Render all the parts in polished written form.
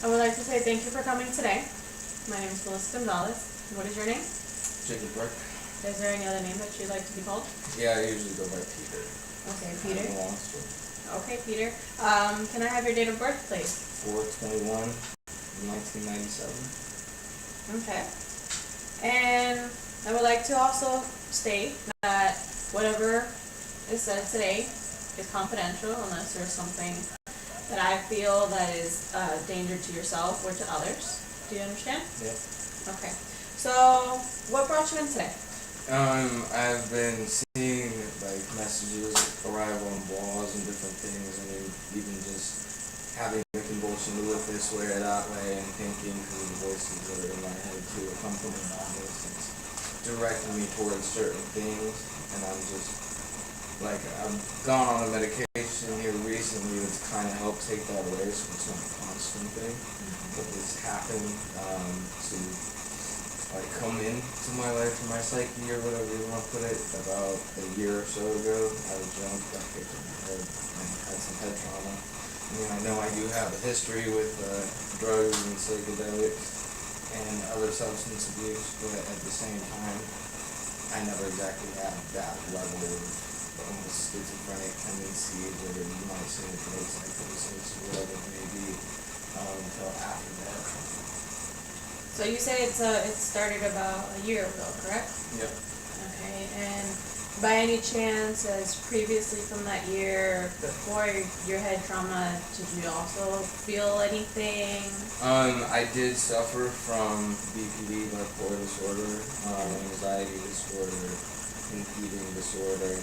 I would like to say thank you for coming today. My name is Melissa Gonzalez. What is your name? Jacob Burke. Is there any other name that you'd like to be called? Yeah, I usually go by Peter. Okay, Peter. Okay, Peter. Can I have your date of birth, please? 4/21/1997. Okay. And I would like to also state that whatever is said today is confidential unless there's something that I feel that is a danger to yourself or to others. Do you understand? Yep. Okay. So, what brought you in today? I've been seeing like messages arrive on walls and different things. I mean, even just having a compulsion to look this way or that way and thinking through the voices that are in my head to accompany all this. It's directing me towards certain things, and I'm just like, I've gone on a medication here recently that's kind of helped take that away, so it's not a constant thing. But this happened to like come into my life, or my psyche, or whatever you want to put it, about a year or so ago. I was drunk, got kicked in the head, and had some head trauma. I mean, I know I do have a history with drugs and psychedelics and other substance abuse, but at the same time, I never exactly had that level of almost schizophrenic tendencies, or you might say like psychosis, or whatever it may be, until after that. So you say it started about a year ago, correct? Yep. Okay, and by any chance, as previously from that year, before your head trauma, did you also feel anything? I did suffer from BPD, bipolar disorder, anxiety disorder, and eating disorder,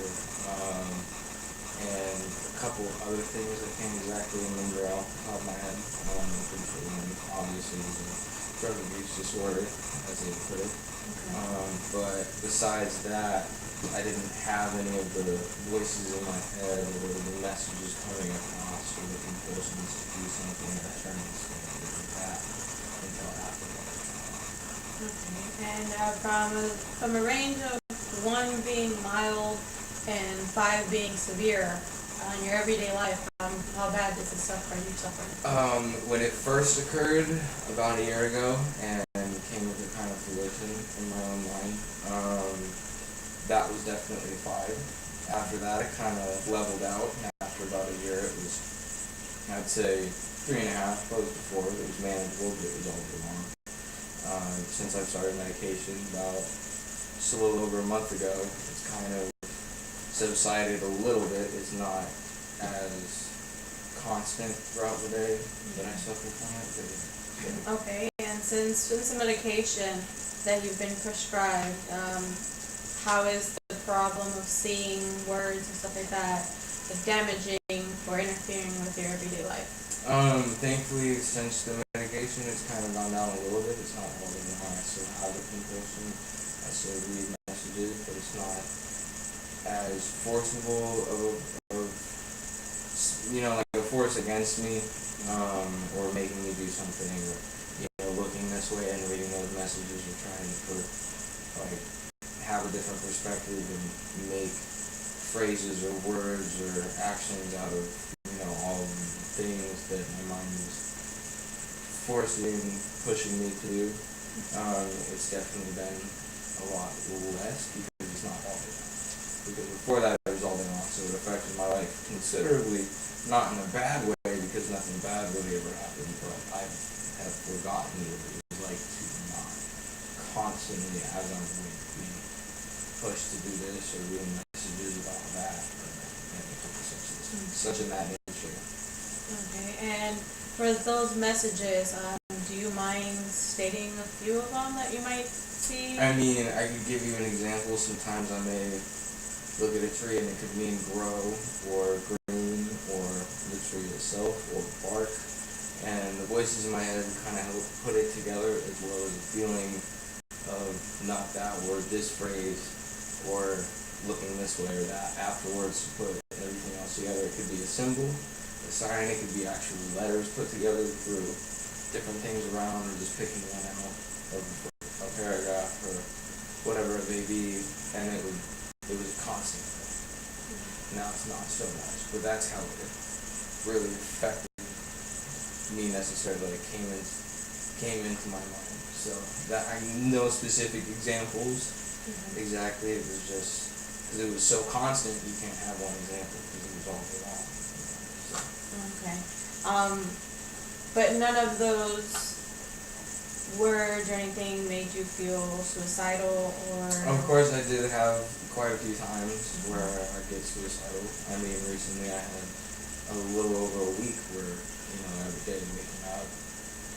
and a couple other things I can't exactly remember off the top of my head. I'm pretty sure one obviously was a drug abuse disorder, as they put it. But besides that, I didn't have any of the voices in my head or the messages coming across or the compulsions to do something that turned me like that until after that. Okay, and from a range of 1 being mild and 5 being severe, in your everyday life, how bad does this stuff are you suffering? When it first occurred about a year ago and came into kind of fruition in my own mind, that was definitely 5. After that, it kind of leveled out. After about a year, it was, I'd say, 3.5, close to 4. It was manageable, but it was all day long. Since I've started medication about just a little over a month ago, it's kind of subsided a little bit. It's not as constant throughout the day that I suffer from it. But, okay, and since the medication that you've been prescribed, how is the problem of seeing words and stuff like that damaging or interfering with your everyday life? Thankfully, since the medication has kind of gone down a little bit, it's not holding me on. I still have the compulsion. I still read messages, but it's not as forcible of like a force against me, or making me do something, or looking this way and reading those messages, or trying to put have a different perspective and make phrases or words or actions out of all of the things that my mind is pushing me to do. It's definitely been a lot less because it's not all day long. Because before that it was all day long, so it affected my life considerably, not in a bad way because nothing bad really ever happened, but I have forgotten what it was like to not constantly, as I'm going to be pushed to do this or reading messages about that, or such in that nature. Okay, and for those messages, do you mind stating a few of them that you might see? I mean, I could give you an example. Sometimes I may look at a tree and it could mean grow, or green, or the tree itself, or bark. And the voices in my head kind of help put it together, as well as the feeling of not that word, this phrase, or looking this way or that afterwards to put everything else together. It could be a symbol, a sign, it could be actual letters put together through different things around, or just picking one out of a paragraph or whatever it may be, and it was constant. Now it's not so much, but that's how it really affected me necessarily like came into my mind. So that I no specific examples exactly. It was just because it was so constant. You can't have one example because it was all day long. So. Okay. But none of those words or anything made you feel suicidal or? Of course, I did have quite a few times where I get suicidal. I mean, recently I had a little over a week where, every day waking up,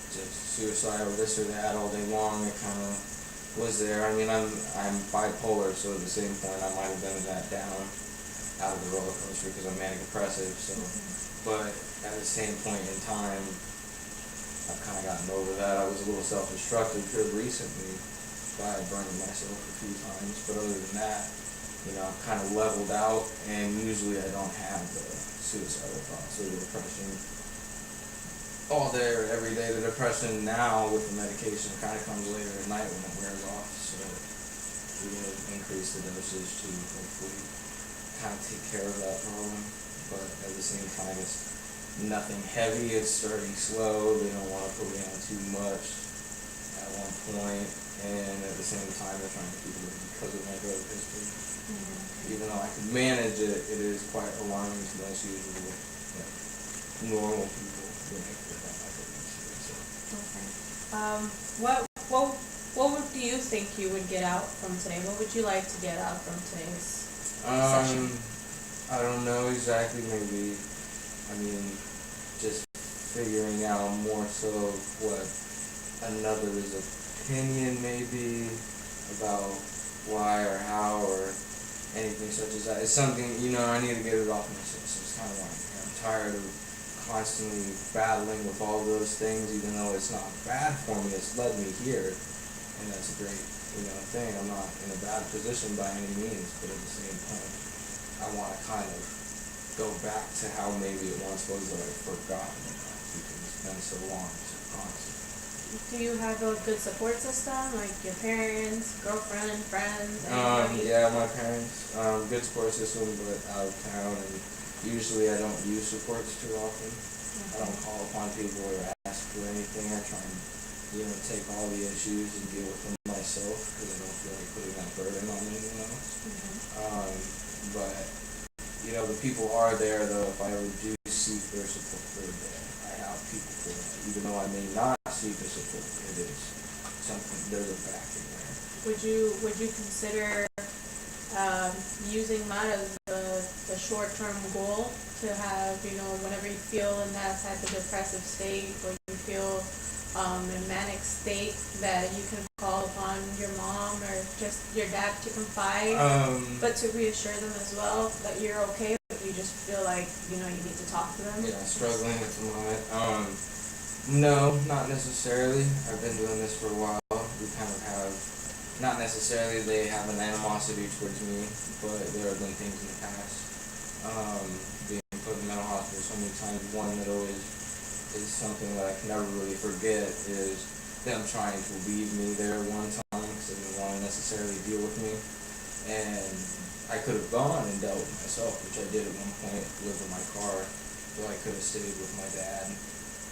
just suicidal, this or that all day long. It kind of was there. I mean, I'm bipolar, so at the same point, I might have been that down out of the roller coaster because I'm manic depressive. So, but at the same point in time, I've kind of gotten over that. I was a little self-destructive here recently by burning myself a few times, but other than that, I've kind of leveled out, and usually I don't have the suicidal thoughts or the depression all day or every day. The depression now with the medication kind of comes later at night when it wears off, so we're going to increase the dosage to hopefully kind of take care of that problem, but at the same time it's nothing heavy. It's starting slow. They don't want to put me on too much at one point, and at the same time they're trying to keep it because of my drug history. Even though I can manage it, it is quite alarming to most usual normal people when they put that my drug history. So. Okay. What do you think you would get out from today? What would you like to get out from today's session? I don't know exactly. Maybe. I mean, just figuring out more so what another's opinion may be about why or how or anything such as that. It's something, I need to get it off my chest. It's kind of like, I'm tired of constantly battling with all those things, even though it's not bad for me. It's led me here, and that's a great, thing. I'm not in a bad position by any means, but at the same point, I want to kind of go back to how maybe it once was that I've forgotten about because it's been so long, so constant. Do you have a good support system, like your parents, girlfriend, friends, anybody? Yeah, my parents, good support system, but out of town, and usually I don't use supports too often. I don't call upon people or ask for anything. I try and, take all the issues and deal with them myself because I don't feel like putting that burden on anyone else. But the people are there, though. If I ever do seek their support for a day, I have people for that. Even though I may not seek the support, it is something, there's a backing there. Would you consider using that as the short-term goal to have, whenever you feel in that type of depressive state or you feel in a manic state, that you can call upon your mom or just your dad to confide, but to reassure them as well that you're okay, but you just feel like, you need to talk to them? Yeah, struggling at the moment. No, not necessarily. I've been doing this for a while. We kind of have, not necessarily they have an animosity towards me, but there have been things in the past. Being put in mental hospital so many times, one that always is something that I can never really forget is them trying to leave me there one time because they didn't want to necessarily deal with me. And I could have gone and dealt with myself, which I did at one point, lived in my car, so I could have stayed with my dad.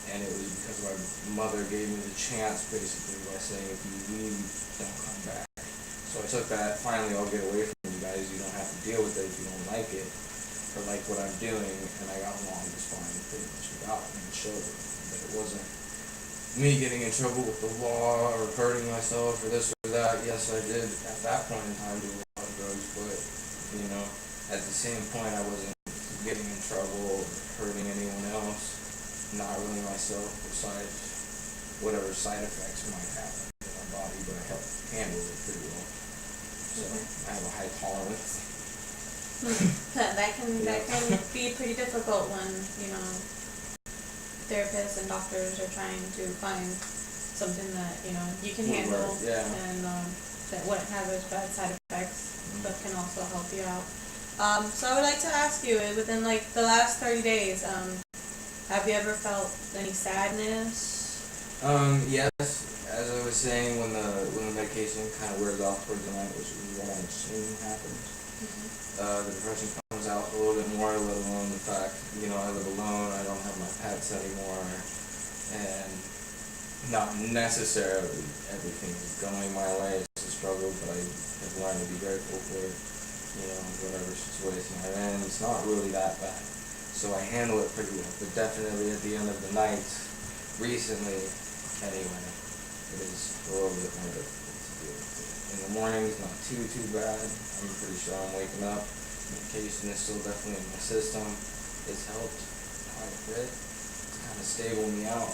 And it was because my mother gave me the chance, basically, by saying, if you leave, don't come back. So I took that, finally, I'll get away from you guys, you don't have to deal with it if you don't like it, or like what I'm doing, and I got along just fine, pretty much without it, and showed it. But it wasn't me getting in trouble with the law, or hurting myself, or this or that. Yes, I did, at that point in time, do a lot of drugs, but, at the same point, I wasn't getting in trouble, or hurting anyone else. Not really myself, besides whatever side effects might happen in my body, but I helped handle it pretty well. So I have a high tolerance. That can be pretty difficult when, therapists and doctors are trying to find something that, you can handle and that wouldn't have as bad side effects, but can also help you out. So I would like to ask you, within the last 30 days, have you ever felt any sadness? Yes. As I was saying, when the medication kind of wears off towards the night, which is around soon happens, the depression comes out a little bit more, let alone the fact, I live alone, I don't have my pets anymore, and not necessarily everything is going my way. It's a struggle, but I have learned to be grateful for, whatever situation I'm in. It's not really that bad, so I handle it pretty well. But definitely at the end of the night, recently, anyway, it is a little bit more difficult to deal with it. In the mornings, not too bad. I'm pretty sure I'm waking up. Medication is still definitely in my system. It's helped quite a bit to kind of stable me out.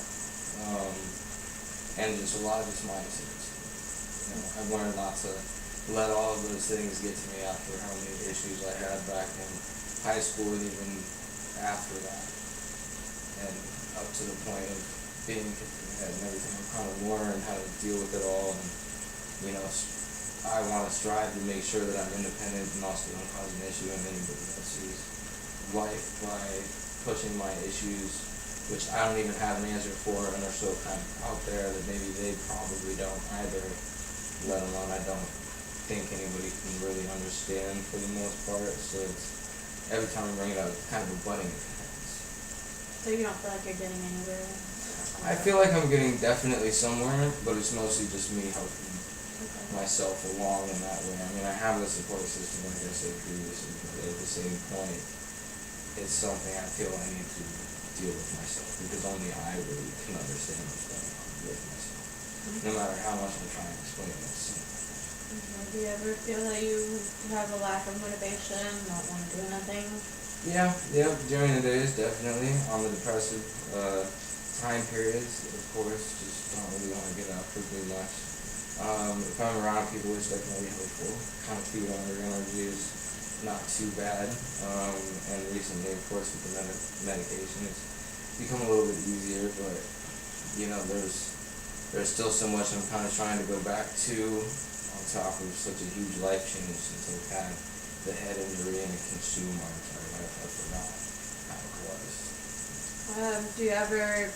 And just a lot of just mindsets. I've learned not to let all of those things get to me after how many issues I had back in high school and even after that. And up to the point of being hit in the head and everything. I've kind of learned how to deal with it all, and I want to strive to make sure that I'm independent and also don't cause an issue in anybody else's life by pushing my issues, which I don't even have an answer for and are so kind of out there that maybe they probably don't either, let alone I don't think anybody can really understand for the most part. So it's, every time I bring it up, it's kind of a butting heads. So you don't feel like you're getting anywhere? I feel like I'm getting definitely somewhere, but it's mostly just me helping myself along in that way. I mean, I have the support system, like I said previously, but at the same point, it's something I feel I need to deal with myself, because only I really can understand what's going on with myself, no matter how much I'm trying to explain it. Do you ever feel that you have a lack of motivation, don't want to do anything? Yeah, during the days, definitely. On the depressive time periods, of course, just don't really want to get up for too much. If I'm around people, it's definitely helpful. Kind of feed on their energy is not too bad. And recently, of course, with the medication, it's become a little bit easier, but there's still so much I'm kind of trying to go back to, on top of such a huge life change since I've had the head injury and it consumed my entire life. I forgot how it was. Do you ever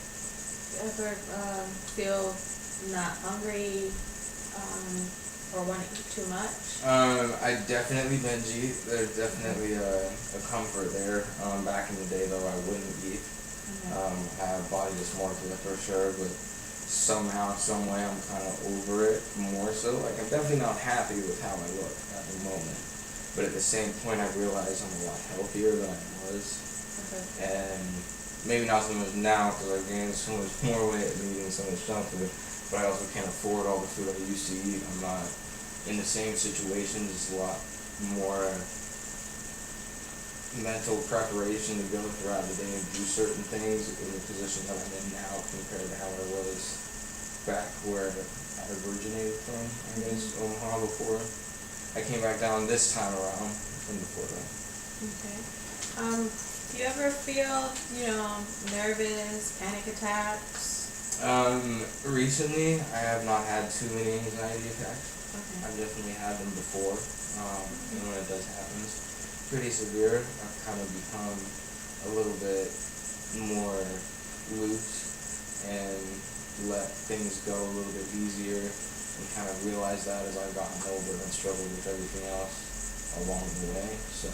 feel not hungry or want to eat too much? I definitely binge eat. There's definitely a comfort there. Back in the day, though, I wouldn't eat. I have body dysmorphia for sure, but somehow, some way, I'm kind of over it more so. Like, I'm definitely not happy with how I look at the moment, but at the same point, I realize I'm a lot healthier than I was. And maybe not so much now because I've gained so much more weight and eating so much junk food, but I also can't afford all the food I used to eat. I'm not in the same situation. There's a lot more mental preparation to go throughout the day and do certain things in the position that I'm in now compared to how I was back where I originated from, I guess, Omaha, before I came back down this time around from before that. Okay. Do you ever feel, nervous, panic attacks? Recently, I have not had too many anxiety attacks. Okay. I've definitely had them before, and when it does happen, it's pretty severe. I've kind of become a little bit more loose and let things go a little bit easier, and kind of realize that as I've gotten older and struggled with everything else along the way. So,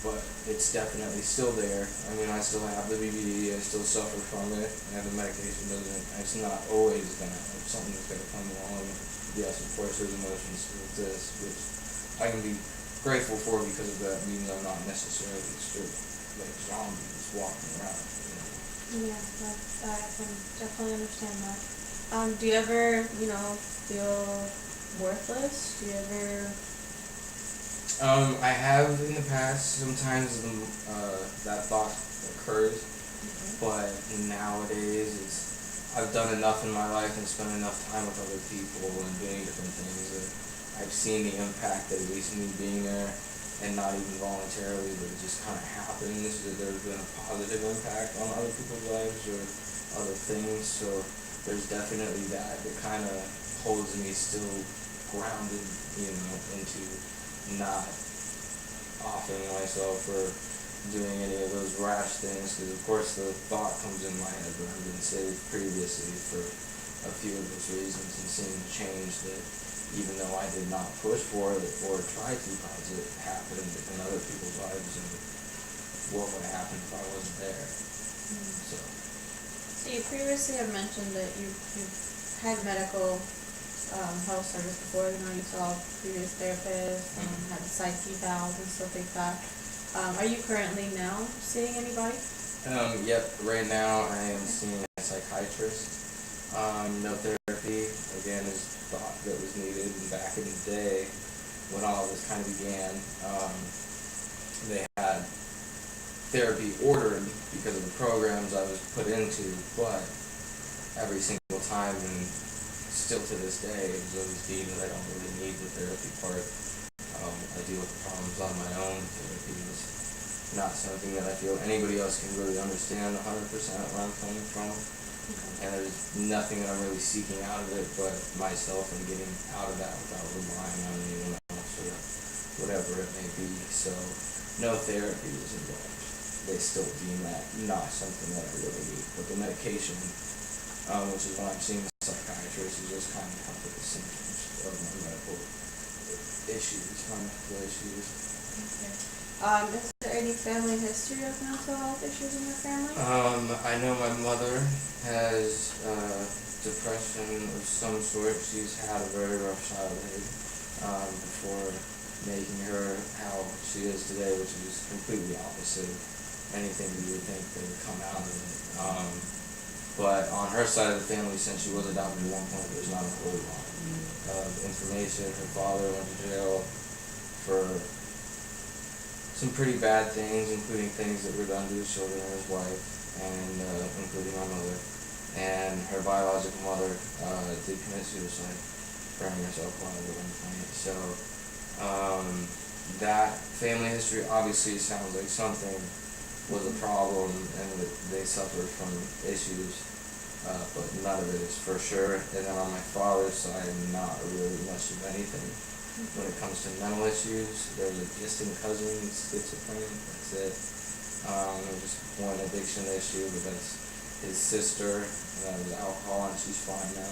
but it's definitely still there. I mean, I still have the BBD, I still suffer from it, and the medication it's not always something that's gonna come along. Yes, of course, there's emotions to this, which I can be grateful for, because of that means I'm not necessarily strict, like zombie just walking around. Yeah, I can definitely understand that. Do you ever, feel worthless? Do you ever? I have in the past. Sometimes that thought occurs, but nowadays I've done enough in my life and spent enough time with other people and doing different things that I've seen the impact that at least me being there, and not even voluntarily, but it just kind of happens, that there's been a positive impact on other people's lives or other things. So there's definitely that kind of holds me still grounded, into not offing myself or doing any of those rash things, because of course the thought comes in my head that I've been saved previously for a few of those reasons, and seeing the change that even though I did not push for it or try to cause it happen in other people's lives, and what would happen if I wasn't there. So So you previously have mentioned that you've had medical health service before. You know, you saw previous therapists and had the psych evals and stuff like that. Are you currently now seeing anybody? Yep, right now I am seeing a psychiatrist. No therapy, again, is thought that was needed. And back in the day, when all of this kind of began, they had therapy ordered because of the programs I was put into, but every single time, and still to this day, it was always deemed that I don't really need the therapy part. I deal with the problems on my own. Therapy is not something that I feel anybody else can really understand 100% where I'm coming from. And there's nothing that I'm really seeking out of it but myself and getting out of that without relying on anyone else or whatever it may be. So no therapy is involved. They still deem that not something that I really need. But the medication, which is why I'm seeing a psychiatrist, is just kind of help with the symptoms of my medical issues, my medical issues. Okay. Is there any family history of mental health issues in your family? I know my mother has depression of some sort. She's had a very rough childhood before making her how she is today, which is completely opposite of anything you would think that would come out of it. But on her side of the family, since she was adopted at one point, there's not a whole lot of information. Her father went to jail for some pretty bad things, including things that were done to his children and his wife, and including my mother. And her biological mother did commit suicide, burning herself alive at one point. So that family history obviously sounds like something was a problem and that they suffered from issues, but none of it is for sure. And then on my father's side, not really much of anything. When it comes to mental issues, there's a distant cousin who's schizophrenic, that's it. There's just one addiction issue, but that's his sister, and that was alcohol, and she's fine now.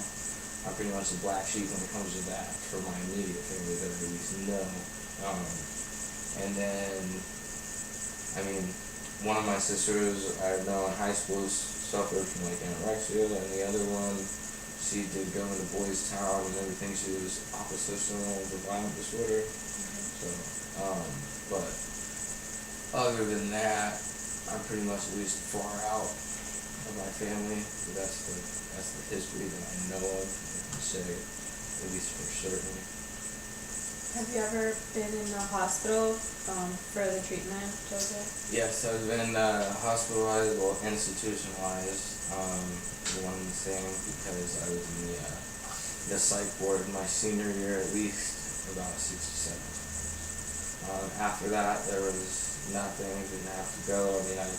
I'm pretty much the black sheep when it comes to that for my immediate family that I at least know. And then, I mean, one of my sisters I know in high school suffered from like anorexia, and the other one, she did go into Boys Town and everything. She was oppositional to violent disorder. So, but other than that, I'm pretty much at least far out of my family. So that's the history that I know of. I can say, at least for certain. Have you ever been in the hospital for the treatment, Joseph? Yes, I've been hospitalized or institutionalized. One and the same, because I was in the psych ward my senior year at least about 6 to 7 times. After that, there was nothing, didn't have to go. I mean, I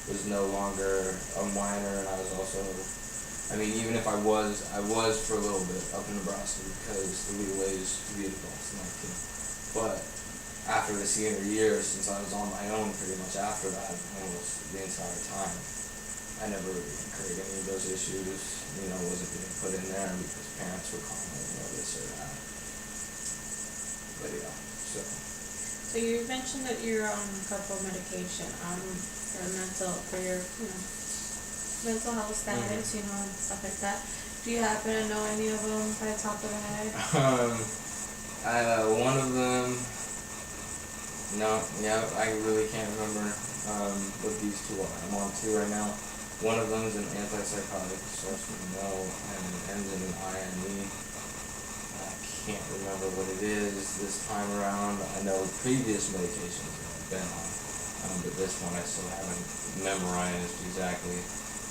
was no longer a minor, and I was also, I mean, even if I was for a little bit up in Nebraska because the legal age to be adult is 19. But after the senior year, since I was on my own pretty much after that, almost the entire time, I never really incurred any of those issues, you know, wasn't being put in there because parents were calling, you know, this or that. But yeah, so. So you mentioned that you're on a couple of medication for your, you know, mental health status, you know, and stuff like that. Do you happen to know any of them by the top of the head? One of them, no, yeah, I really can't remember what these two are. I'm on two right now. One of them is an antipsychotic, starts with an O and ends in an INE. I can't remember what it is this time around. I know previous medications that I've been on, but this one I still haven't memorized exactly.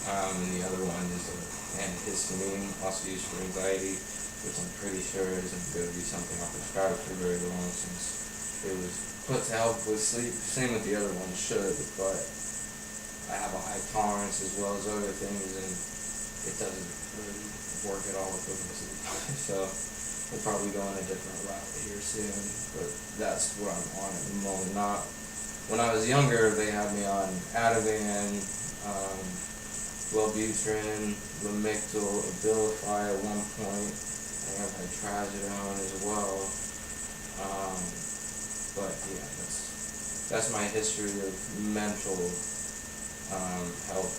And the other one is an antihistamine, also used for anxiety, which I'm pretty sure isn't going to be something I'll prescribe for very long since it was put to help with sleep. Same with the other one, should, but I have a high tolerance as well as other things, and it doesn't really work at all with sleep. So we'll probably go on a different route here soon, but that's what I'm on at the moment. Not when I was younger, they had me on Ativan, Wellbutrin, Lamictal, Abilify at one point. I think I've had Trazodone as well. But yeah, that's my history of mental health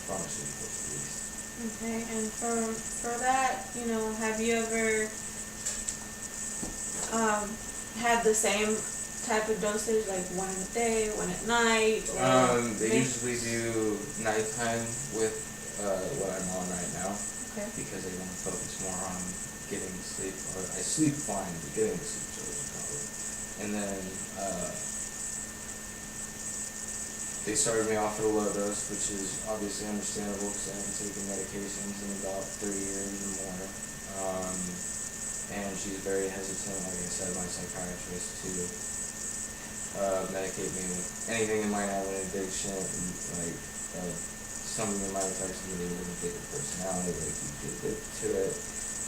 pharmaceuticals at least. Okay, and for that, have you ever had the same type of dosage, like one in the day, one at night, or They usually do nighttime with what I'm on right now okay. because they want to focus more on getting to sleep. Or I sleep fine, but getting to sleep is always a problem. And then they started me off at a low dose, which is obviously understandable because I haven't taken medications in about 3 years or more. And she's very hesitant, like I said, my psychiatrist, to medicate me with anything that might have an addiction, like something that might affect somebody with a bigger personality, like you get addicted to it.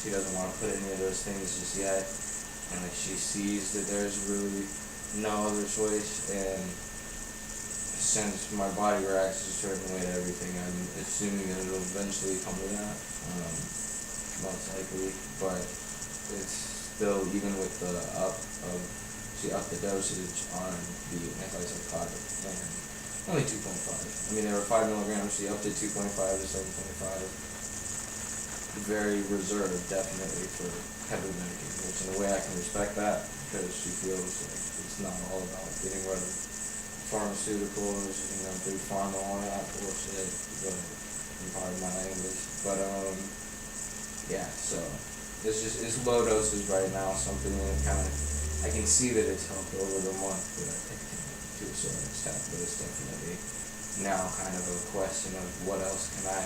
She doesn't want to put any of those things just yet, and like she sees that there's really no other choice, and since my body reacts a certain way to everything, I'm assuming that it'll eventually come to that, most likely, but it's still, even with the she upped the dosage on the antipsychotic, and only 2.5. I mean, they were 5 milligrams, she upped it 2.5 to 7.5. Very reserved, definitely, for heavy medication, which in a way I can respect that, because she feels like it's not all about getting rid of pharmaceuticals, big pharma, all that bullshit, but pardon my language. But yeah, so it's low doses right now, something that I can see that it's helped over the month that I've taken to a certain extent, but it's definitely now kind of a question of what else can I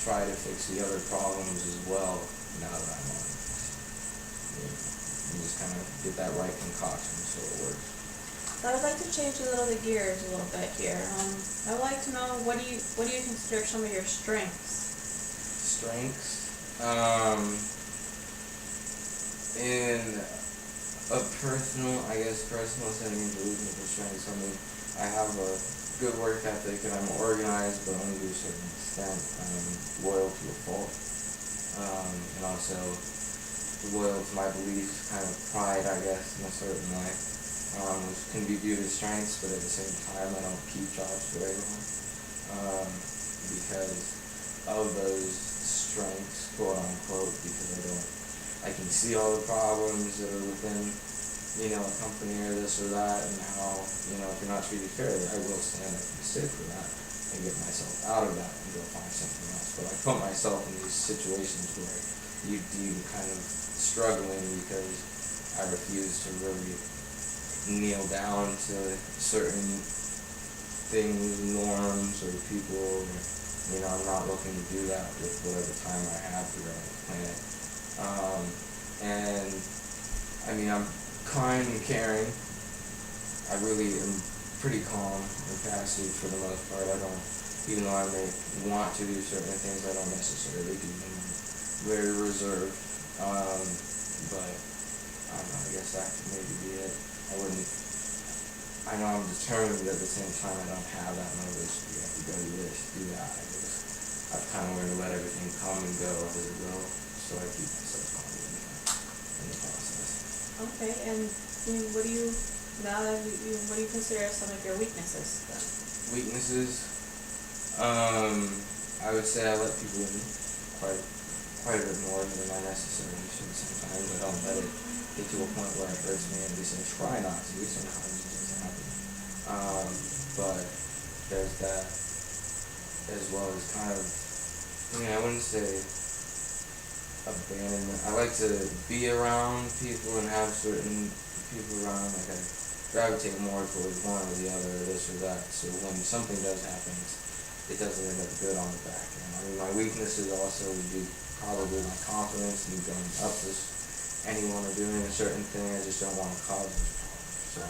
try to fix the other problems as well now that I'm on it. You just kind of get that right concoction so it works. I would like to change a little the gears a little bit here. I would like to know what do you consider some of your strengths? Strengths? In a personal setting, delusional strengths. I mean, I have a good work ethic and I'm organized, but only to a certain extent. I'm loyal to a fault, and also loyal to my beliefs, kind of pride, I guess, in a certain way. Which can be viewed as strengths, but at the same time, I don't keep jobs for everyone, because of those strengths, quote unquote, because I can see all the problems that are within, a company or this or that, and how, if you're not treated fairly, I will stand up and stick for that, and get myself out of that, and go find something else. But I put myself in these situations where you kind of struggling because I refuse to really kneel down to certain things, norms, or people. I'm not looking to do that with whatever time I have here on the planet. And I mean, I'm kind and caring. I really am pretty calm and passive for the most part. I don't, even though I may want to do certain things, I don't necessarily do them. I'm very reserved. But I don't know, I guess that could maybe be it. I know I'm determined, but at the same time I don't have that motivation. You have to go do this, do that. I've kind of learned to let everything come and go as it will, so I keep myself calm in the process. Okay, and what do you consider some of your weaknesses then? Weaknesses? I would say I let people in quite a bit more than I necessarily should sometimes. I don't let it get to a point where it hurts me, at least I try not to. Sometimes it doesn't happen. But there's that, as well as kind of, I wouldn't say abandonment. I like to be around people and have certain people around, like I gravitate more towards one or the other, or this or that, so when something does happen, it doesn't end up good on the back end. I mean, my weaknesses also would be probably my confidence and going up to anyone or doing a certain thing. I just don't want to cause those problems. So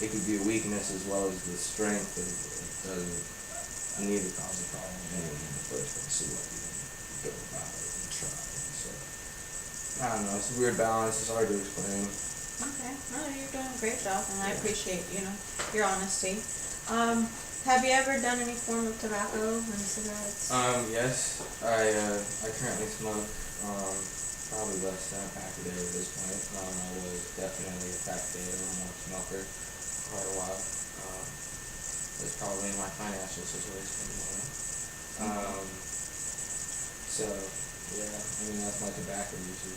it could be a weakness as well as the strength of it doesn't need to cause a problem anyway in the first place. So what you go about it and try. So I don't know. It's a weird balance. It's hard to explain. Okay. No, you're doing a great job, and I appreciate your honesty. Have you ever done any form of tobacco and cigarettes? Yes. I currently smoke probably less than a pack a day at this point. I was definitely a pack a day or more smoker for quite a while. It's probably my financial situation at the moment. So yeah, I mean that's my tobacco usage.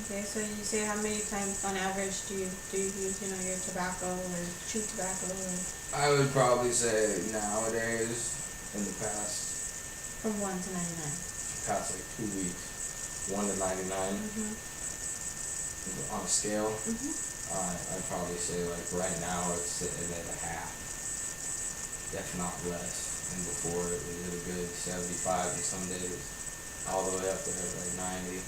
Okay, so you say how many times on average do you use your tobacco or chew tobacco or I would probably say nowadays, in the from 1 to 99? past like 2 weeks, 1 to 99 on a scale. I'd probably say like right now it's sitting at a half, if not less. And before it was a good 75 to some days, all the way up there at like 90.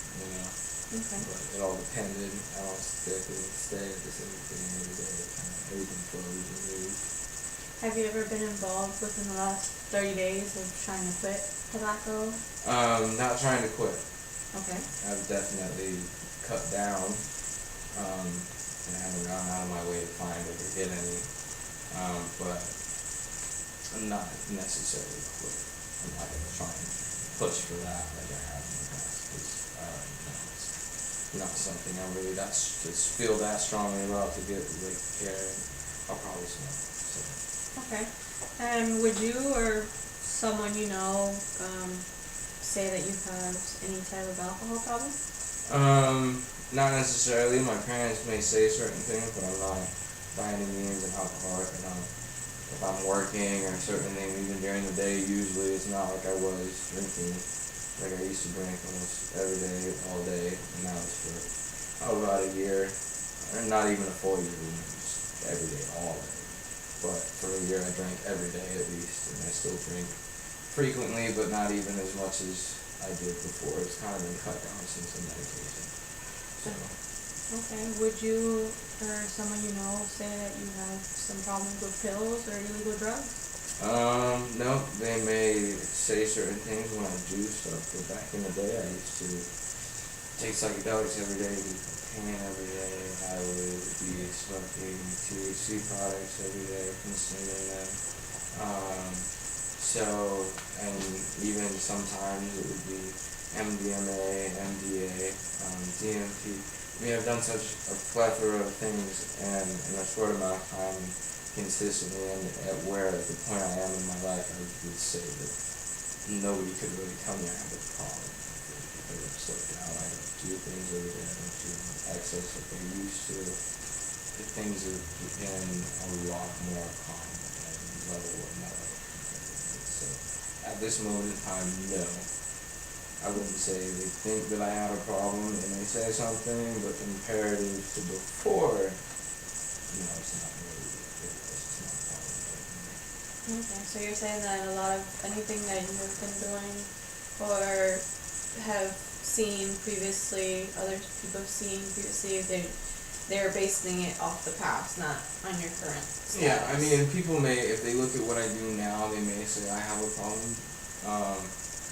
Okay. But it all depended how stick it would stay at the same thing every day. Everything flows and moves. Have you ever been involved within the last 30 days of trying to quit tobacco? Not trying to quit. Okay. I've definitely cut down, and I haven't gone out of my way to find or get any, but I'm not necessarily quit. I'm not going to try and push for that like I have in the past, because I already know it's not something I really just feel that strongly about to get like care. I'll probably smoke. So. Okay. And would you or someone you know say that you have any type of alcohol problem? Not necessarily. My parents may say certain things, but I'm not by any means an alcoholic. If I'm working or certain things, even during the day, usually it's not like I was drinking. Like I used to drink almost every day, all day, and that was for about a year, or not even a full year, just every day, all day. But for a year I drank every day at least, and I still drink frequently, but not even as much as I did before. It's kind of been cut down since the medication. So. Okay. Would you or someone you know say that you have some problems with pills or illegal drugs? No, they may say certain things when I do stuff, but back in the day I used to take psychedelics every day, do cocaine every day. I would be smoking THC products every day, consuming them. And even sometimes it would be MDMA, MDA, DMT. I mean, I've done such a plethora of things, and in a short amount of time, consistently, and at the point I am in my life, I would say that nobody could really tell me I have a problem. Because I've slipped out, I don't do things every day, I don't do excess like I used to. The things have been a lot more calm and level in my life. So, at this moment in time, no. I wouldn't say they think that I had a problem and they say something, but comparative to before, no, it's not really, it's not a problem anymore. Okay, so you're saying that a lot of anything that you have been doing or have seen previously, other people have seen previously, they're basing it off the past, not on your current status. Yeah, I mean, people may, if they look at what I do now, they may say I have a problem,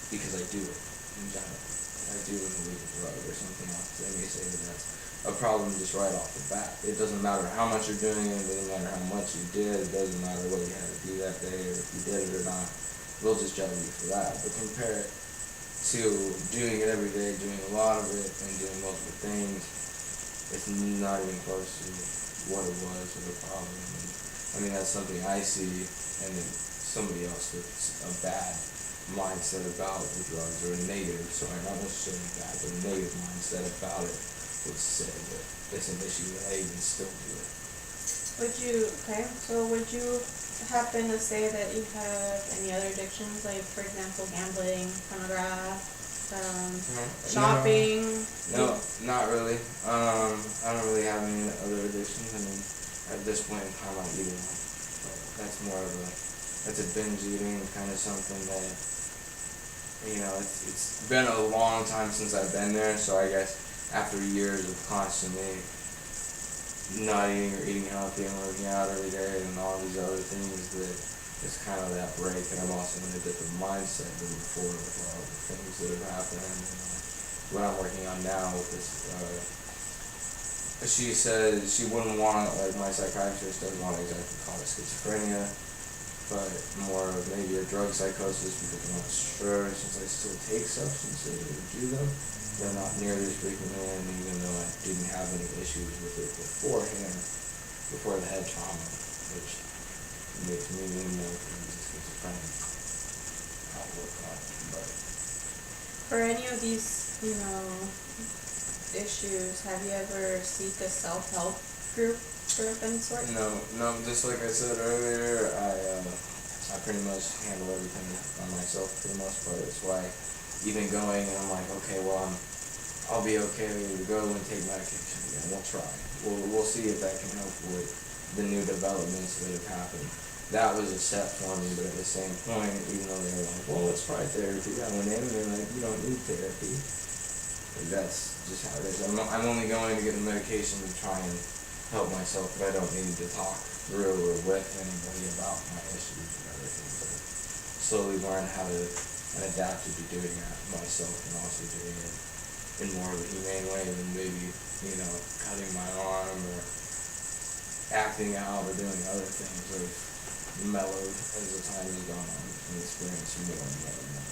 because I do it. In general, I do an illegal drug or something else. They may say that that's a problem just right off the bat. It doesn't matter how much you're doing it, it doesn't matter how much you did, it doesn't matter what you had to do that day or if you did it or not. They'll just judge you for that. But compare it to doing it every day, doing a lot of it, and doing multiple things, it's not even close to what it was or the problem. And, I mean, that's something I see, and then somebody else with a bad mindset about the drugs, or a negative, sorry, not necessarily bad, but a negative mindset about it would say that it's an issue that I even still do it. Would you happen to say that you have any other addictions, like for example gambling, phonograph, shopping? No, not really. I don't really have any other addictions. I mean, at this point in time I'm eating, but that's more of that's a binge eating, kind of something that, it's been a long time since I've been there, so I guess after years of constantly not eating or eating healthy and working out every day and all these other things, that it's kind of that break, and I'm also in a different mindset than before with all the things that have happened. What I'm working on now with this, she says she wouldn't want, like my psychiatrist doesn't want to exactly call it schizophrenia, but more of maybe a drug psychosis, because I'm not sure, since I still take substances or do them, they're not nearly as frequently, and even though I didn't have any issues with it beforehand, before the head trauma, which makes me lean more towards schizophrenia. For any of these, issues, have you ever seek a self-help group of any sort? No, just like I said earlier, I pretty much handle everything by myself for the most part. That's why even going and I'm like, okay, well, I'll be okay to go and take medication again. We'll try. We'll see if that can help with the new developments that have happened. That was a step for me, but at the same point, even though they were like, well, let's try therapy, I went in and they're like, you don't need therapy. Like, that's just how it is. I'm only going to get the medication to try and help myself, but I don't need to talk through or with anybody about my issues and everything. But slowly learn how to and adapted to doing that myself and also doing it in more of a humane way than maybe, cutting my arm or acting out or doing other things. I've mellowed as the time has gone on and experienced more and more and more.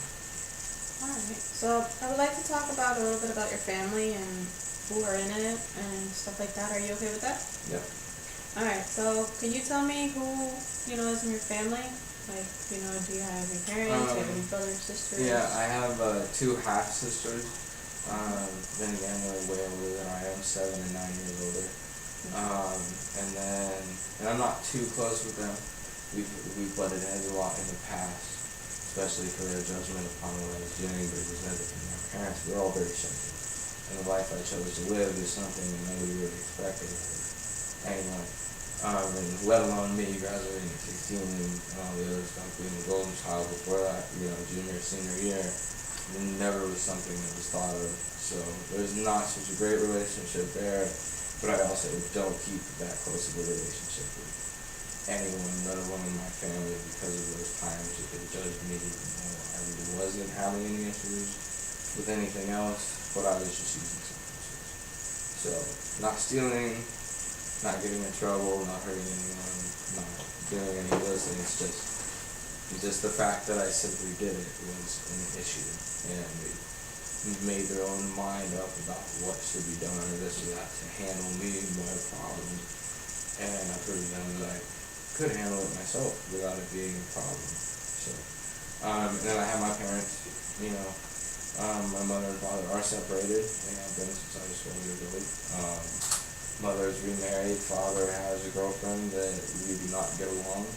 Alright, so I would like to talk about a little bit about your family and who are in it and stuff like that. Are you okay with that? Yep. Alright, so can you tell me who, is in your family? Like, do you have your parents, do you have any brothers, sisters? Yeah, I have 2 half-sisters. Then again, they're way older than I am, 7 and 9 years older. And I'm not too close with them. We've butted heads a lot in the past, especially for their judgment upon what I was doing, but it was never from my parents. We're all very simple. And the life I chose to live is something that nobody really expected of anyone. And let alone me graduating at 16 and all the other stuff, being a golden child before that, junior, senior year, it never was something that was thought of. So there's not such a great relationship there, but I also don't keep that close of a relationship with anyone, let alone my family, because of those times that they judged me, even though I really wasn't having any issues with anything else, but I was just using substances. So not stealing, not getting in trouble, not hurting anyone, not doing any of those things, just the fact that I simply did it was an issue, and they made their own mind up about what should be done or this or that to handle me, my problems, and I proved to them that I could handle it myself without it being a problem. So, and then I have my parents, my mother and father are separated. They have been since I was 12 years old. Mother's remarried, father has a girlfriend that we do not get along.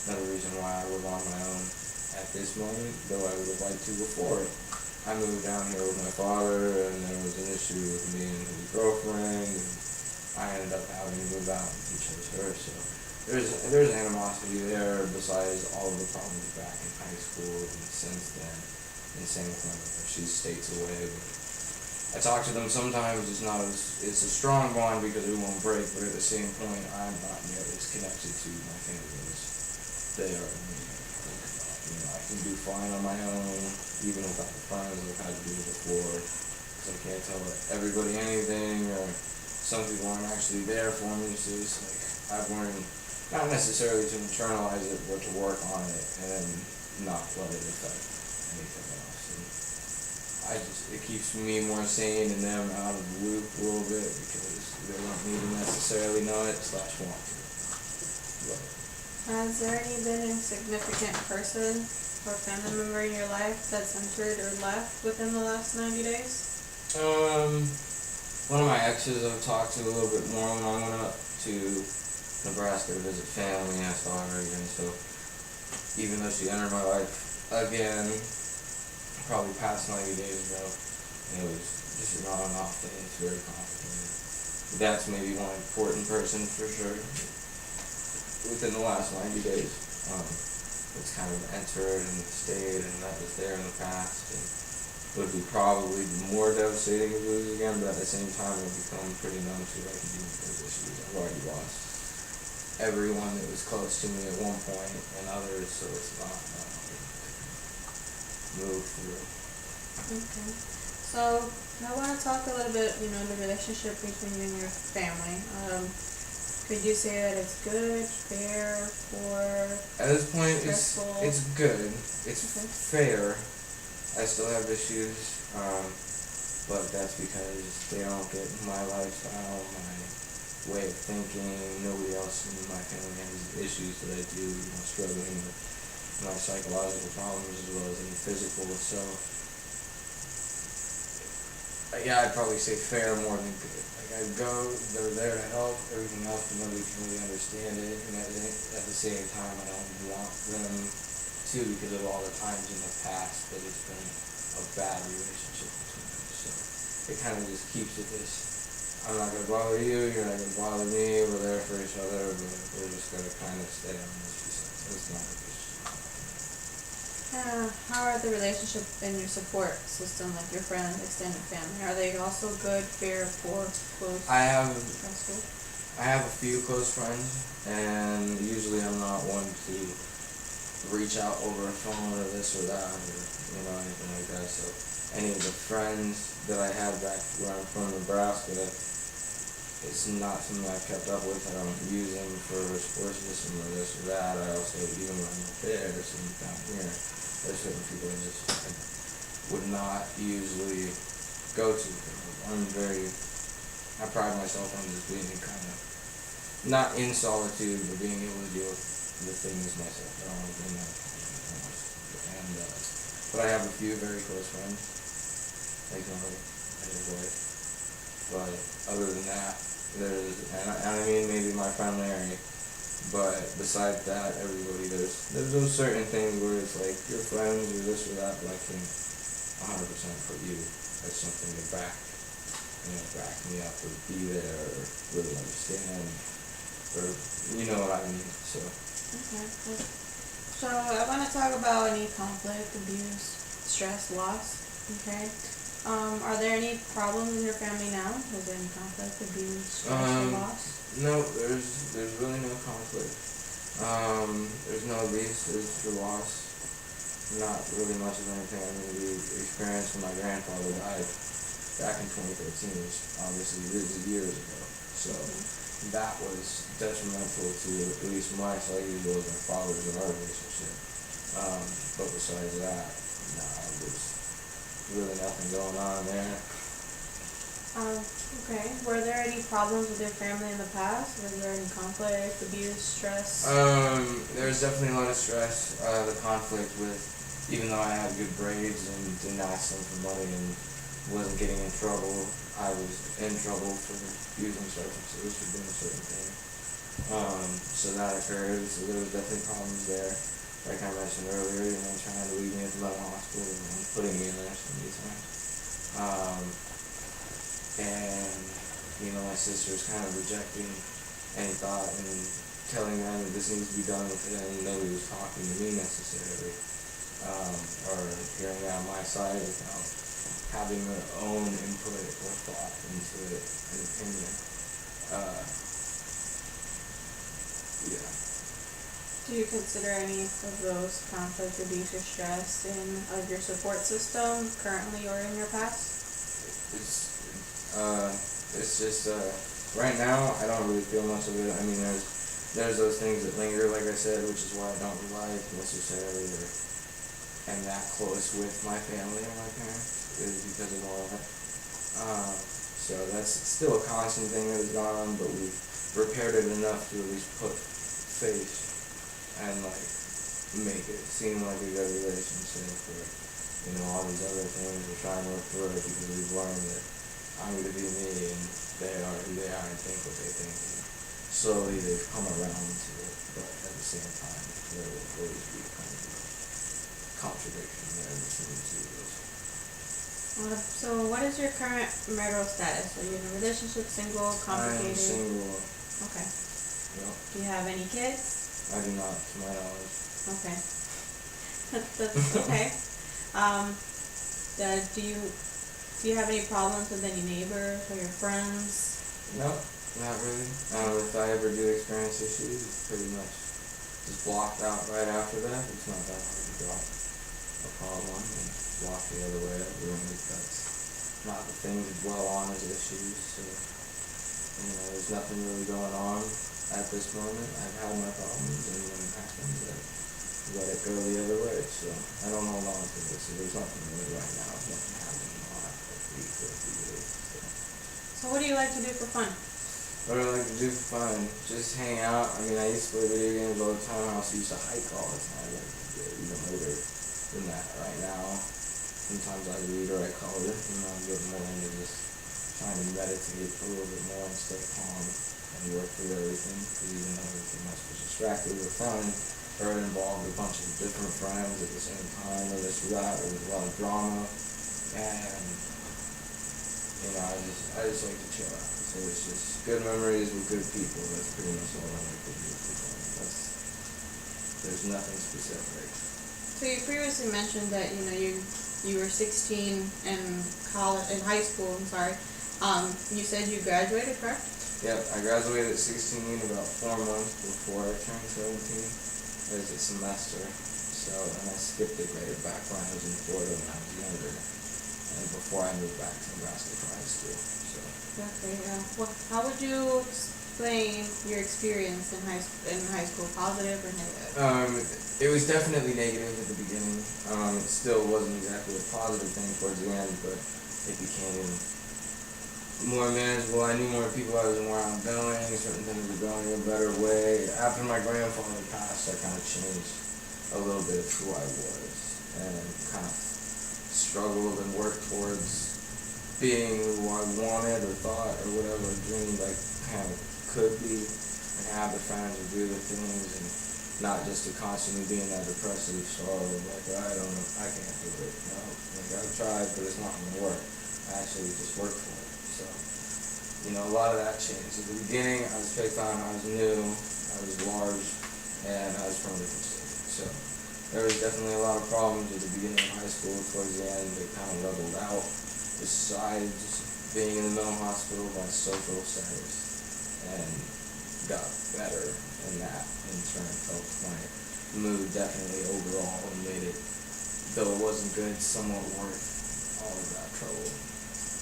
Another reason why I live on my own at this moment, though I would have liked to before. I moved down here with my father, and there was an issue with me and his girlfriend, and I ended up having to move out, and he chose her. So there's animosity there, besides all of the problems back in high school and since then. And same with my mother, she's states away. But I talk to them sometimes. It's a strong bond because we won't break, but at the same point, I'm not nearly as connected to my family as they are. I can do fine on my own, even without the friends I've had to do before, because I can't tell everybody anything, or some people aren't actually there for me. So it's like I've learned not necessarily to internalize it, but to work on it and not let it affect anything else. It keeps me more sane and them out of the loop a little bit because they don't need to necessarily know it / want to. But has there been a significant person or family member in your life that's entered or left within the last 90 days? One of my exes I've talked to a little bit more when I went up to Nebraska to visit family. I saw her again, so even though she entered my life again, probably past 90 days ago, and it was just an on and off thing. It's very complicated. But that's maybe one important person for sure within the last 90 days. It's kind of entered and stayed, and that was there in the past. And would be probably more devastating to lose again, but at the same time, I've become pretty numb to what I can do with those issues. I've already lost everyone that was close to me at one point, and others, so it's not move through. Okay. So I want to talk a little bit, the relationship between you and your family. Could you say that it's good, fair, poor, at this point, stressful? it's good. It's okay. Fair. I still have issues, but that's because they don't get my lifestyle, my way of thinking. Nobody else in my family has issues that I do, struggling with my psychological problems as well as any physical. So yeah, I'd probably say fair more than good. Like I'd go, they're there to help, everything else, but nobody can really understand it, and at the same time, I don't want them to because of all the times in the past that it's been a bad relationship between them. So it kind of just keeps it this. I'm not gonna bother you, you're not gonna bother me, we're there for each other, but we're just gonna kind of stay on this percent. It's not a issue. How are the relationship in your support system, like your friends, extended family? Are they also good, fair, poor, close? I have Household? I have a few close friends, and usually I'm not one to reach out over a phone or this or that or anything like that. So any of the friends that I had back where I'm from, Nebraska, it's not something I've kept up with. I don't use them for sports system or this or that. I also, even when I'm up there, some down here, there's certain people I just would not usually go to. I pride myself on just being kind of, not in solitude, but being able to deal with the things myself. I don't want to bring that upon anyone else. And, but I have a few very close friends, like my wife. But other than that, and I mean maybe my primary, but besides that, everybody, there's those certain things where it's like your friends or this or that, but I can 100% put you as something to back me up or be there or really understand, or you know what I mean. So. Okay. So I want to talk about any conflict, abuse, stress, loss. Okay. Are there any problems in your family now? Is there any conflict, abuse, stress, or loss? No, there's really no conflict. There's no abuse, there's the loss. Not really much of anything. I mean, the experience when my grandfather died back in 2013 was obviously years ago. So that was detrimental to at least my psyche, as well as my father's and our relationship. But besides that, there's really nothing going on there. Okay. Were there any problems with your family in the past? Was there any conflict, abuse, stress? There was definitely a lot of stress. The conflict with, even though I had good grades and didn't ask them for money and wasn't getting in trouble, I was in trouble for using substances, for doing certain things. So that occurred. So there was definitely problems there. Like I mentioned earlier, trying to leave me at the mental hospital and putting me in there so many times. And my sister's kind of rejecting any thought and telling them that this needs to be done with it, and nobody was talking to me necessarily, or hearing out my side without having their own input or thought into it, an opinion. Yeah. Do you consider any of those conflict, abuse, or stress in your support system currently or in your past? It's just right now I don't really feel much of it. I mean, there's those things that linger, like I said, which is why I don't rely necessarily or am that close with my family or my parents, is because of all of it. So that's still a constant thing that has gone on, but we've repaired it enough to at least put face and make it seem like a good relationship, or all these other things we're trying to work through it because we've learned that I'm going to be me and they are who they are and think what they think, and slowly they've come around to it, but at the same time there will always be kind of a contradiction there between the two of us. So what is your current marital status? Are you in a relationship, single, complicated? I am single. Okay. Yep. Do you have any kids? I do not, to my knowledge. Okay. That's okay. Do you have any problems with any neighbors or your friends? No, not really. If I ever do experience issues, it's pretty much just blocked out right after that. It's not that hard to drop a problem and walk the other way. That's not the thing to dwell on as issues. So, there's nothing really going on at this moment. I've had my problems, and when it happens, I let it go the other way. So I don't hold on to this. So there's nothing really right now. There's nothing happening in my life for a few days. So what do you like to do for fun? What do I like to do for fun? Just hang out. I mean, I used to play video games all the time. I also used to hike all the time. I like to do even later than that right now. Sometimes I read or I color. I'm getting more into just trying to meditate a little bit more and stay calm and work through everything. Because even though everything else was distracted with fun, or it involved a bunch of different friends at the same time, or this or that, or there was a lot of drama. And I just like to chill out. So it's just good memories with good people. That's pretty much all I like to do for fun. There's nothing specific. So you previously mentioned that you were 16 in high school. I'm sorry. You said you graduated, correct? Yep, I graduated at 16, about 4 months before I turned 17. It was a semester. So, and I skipped a grade back when I was in Florida when I was younger, and before I moved back to Nebraska for high school. So. Okay. Yeah. How would you explain your experience in high school? Positive or negative? It was definitely negative at the beginning. It still wasn't exactly a positive thing towards the end, but it became more manageable. I knew more people. I was more outgoing. Certain things were going a better way. After my grandfather passed, I kind of changed a little bit of who I was and kind of struggled and worked towards being who I wanted or thought or whatever dreamed I kind of could be, and have the friends or do the things, and not just to constantly be in that depressive sorrow of like, I don't know, I can't do it. No, like I've tried, but it's not going to work. I actually just worked for it. So, a lot of that changed. At the beginning, I was picked on, I was new, I was large, and I was from a different state. So there was definitely a lot of problems at the beginning of high school. Towards the end, it kind of leveled out. Besides being in the mental hospital, my social status and got better in that. In turn, helped my mood definitely overall and made it, though it wasn't good, somewhat worth all of that trouble.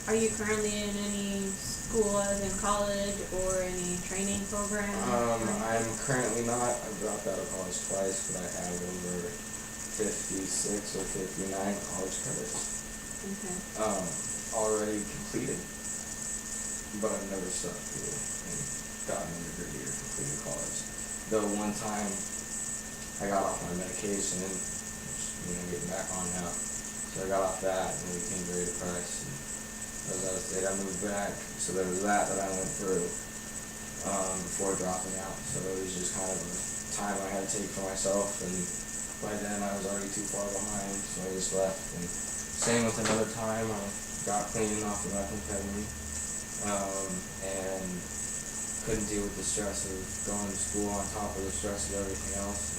Are you currently in any school, as in college, or any training program? I'm currently not. I've dropped out of college twice, but I have over 56 or 59 college credits. Okay. Already completed, but I've never stuck through and gotten a degree or completed college. Though one time I got off my medication, which getting back on now, so I got off that and became very depressed. And I was out of state. I moved back, so there was that I went through before dropping out. So it was just kind of a time I had to take for myself, and by then I was already too far behind, so I just left. And same with another time, I got clean off of methamphetamine, and couldn't deal with the stress of going to school on top of the stress of everything else,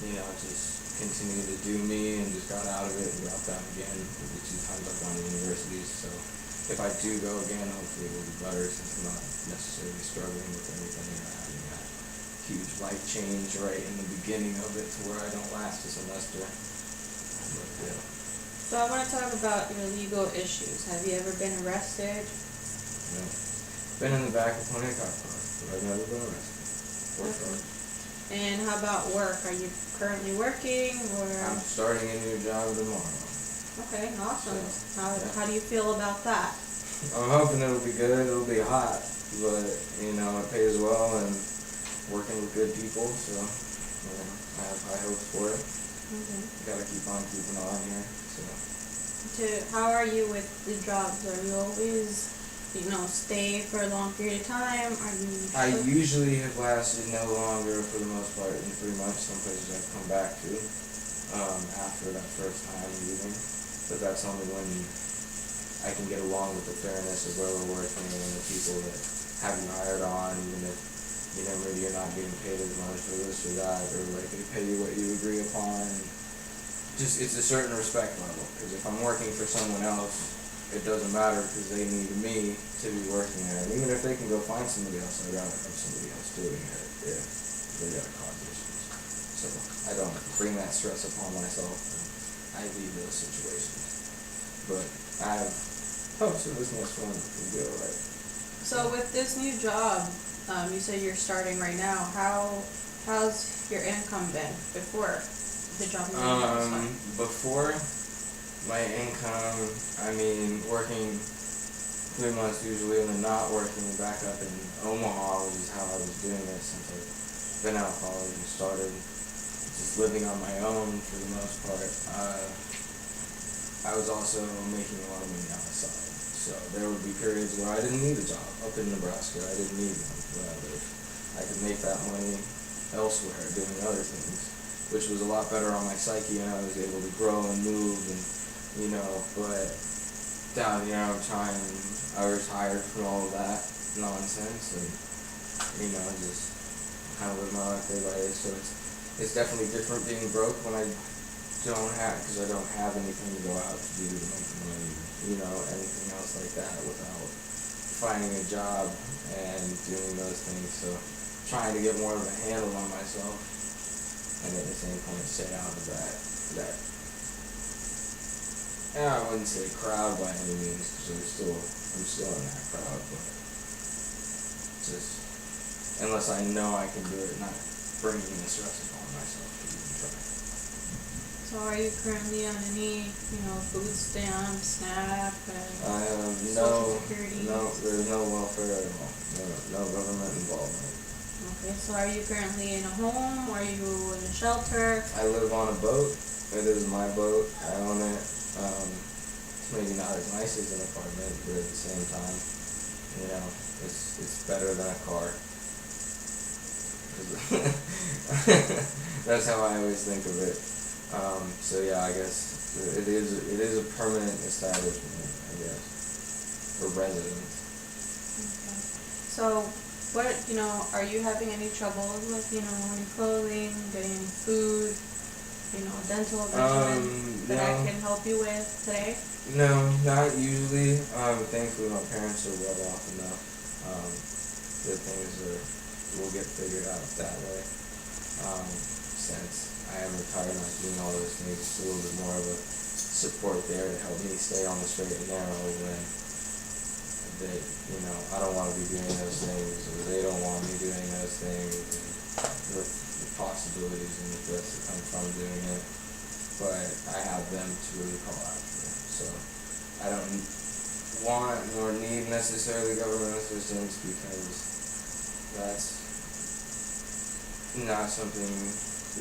and just continued to do me and just got out of it and dropped out again the 2 times I've gone to universities. So if I do go again, hopefully it will be better, since I'm not necessarily struggling with anything or having that huge life change right in the beginning of it to where I don't last a semester. But, yeah. So I want to talk about your legal issues. Have you ever been arrested? No. Been in the back of plenty of cop cars, but I've never been arrested. Okay. And how about work? Are you currently working, or? I'm starting a new job tomorrow. Okay, awesome. So, how do you feel about that? I'm hoping it'll be good. It'll be hot, but it pays well and working with good people, so I have high hopes for it. Okay. Gotta keep on keeping on here. So. How are you with the jobs? Are you always stay for a long period of time? I usually have lasted no longer, for the most part, than 3 months. Some places I've come back to after that first time leaving, but that's only when I can get along with the fairness of where we're working and the people that have you hired on, even if maybe you're not getting paid as much or this or that, or like they pay you what you agree upon. Just it's a certain respect level, because if I'm working for someone else, it doesn't matter, because they need me to be working there. And even if they can go find somebody else, I'd rather have somebody else doing it if they got to cause issues. So I don't bring that stress upon myself, and I leave those situations. But I have hopes that this next one will be alright. So with this new job, you said you're starting right now. How's your income been before the job? Before my income, working 3 months usually, and then not working back up in Omaha, which is how I was doing it since I've been out of college and started just living on my own for the most part. I was also making a lot of money outside. So there would be periods where I didn't need a job. Up in Nebraska, I didn't need one where I lived. I could make that money elsewhere doing other things, which was a lot better on my psyche, and I was able to grow and move and, but down here I'm trying, I retired from all of that nonsense and, just kind of live my life day by day. So it's definitely different being broke when I because I don't have anything to go out to do to make money, anything else like that without finding a job and doing those things. So trying to get more of a handle on myself and at the same point stay out of that I wouldn't say crowd by any means because I'm still in that crowd, but just unless I know I can do it, not bringing the stress upon myself to even try. So are you currently on any, food stamp, SNAP, I have Social Security? There's no welfare at all. No government involvement. Okay, so are you currently in a home? Are you in a shelter? I live on a boat. It is my boat. I own it. It's maybe not as nice as an apartment, but at the same time, it's better than a car. That's how I always think of it. So yeah, I guess it is a permanent establishment, I guess, for residents. Okay. So what, are you having any trouble with, any clothing, getting any food, dental regimen that I can help you with today? No, not usually. Thankfully my parents are well off enough. The things will get figured out that way. Since I am retired, not doing all those things, it's a little bit more of a support there to help me stay on the straight and narrow when they, I don't want to be doing those things, or they don't want me doing those things, and with the possibilities and the threats that come from doing it. But I have them to really call out for. So I don't want nor need necessarily government assistance because that's not something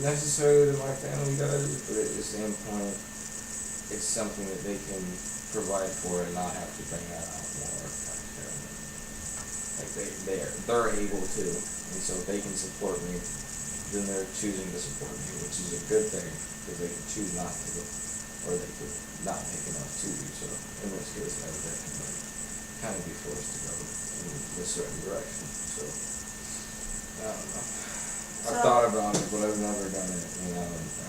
necessarily that my family does, but at the same point, it's something that they can provide for and not have to bring that out more. Like they're able to, and so if they can support me, then they're choosing to support me, which is a good thing because they could choose not to, or they could not make enough to do. So in this case, I would definitely kind of be forced to go in a certain direction. So I don't know. I've thought about it, but I've never done it.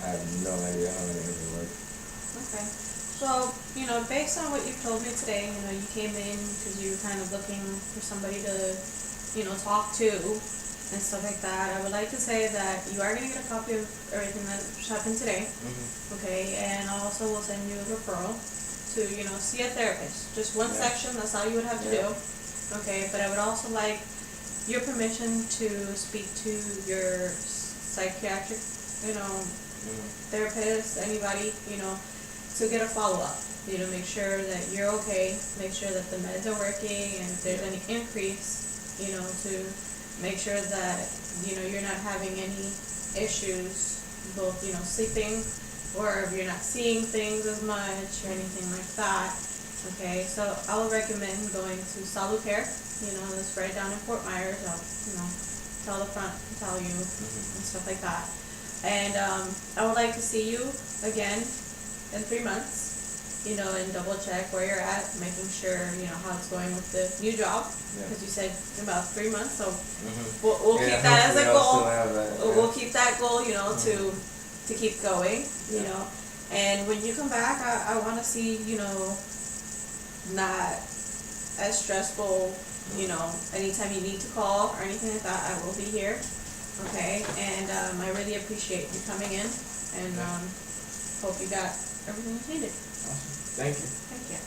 I have no idea how it would work. Okay. So, based on what you've told me today, you came in because you were kind of looking for somebody to, talk to and stuff like that. I would like to say that you are going to get a copy of everything that happened today. Mm-hmm. Okay, and also we'll send you a referral to, see a therapist. Just one section, that's all you would have to do. Okay, but I would also like your permission to speak to your psychiatric, therapist, anybody, to get a follow-up. Make sure that you're okay, make sure that the meds are working, and if there's any increase, to make sure that, you're not having any issues, both, sleeping, or if you're not seeing things as much, or anything like that. Okay, so I would recommend going to Salu Care, that's right down in Fort Myers. I'll, tell you, and stuff like that. And I would like to see you again in 3 months, and double check where you're at, making sure, how it's going with the new job. Because you said about 3 months, so we'll keep that as a goal. We'll keep that goal, to keep going, And when you come back, I want to see, not as stressful, anytime you need to call or anything like that, I will be here. Okay, and I really appreciate you coming in, and hope you got everything you needed. Awesome. Thank you. Thank you.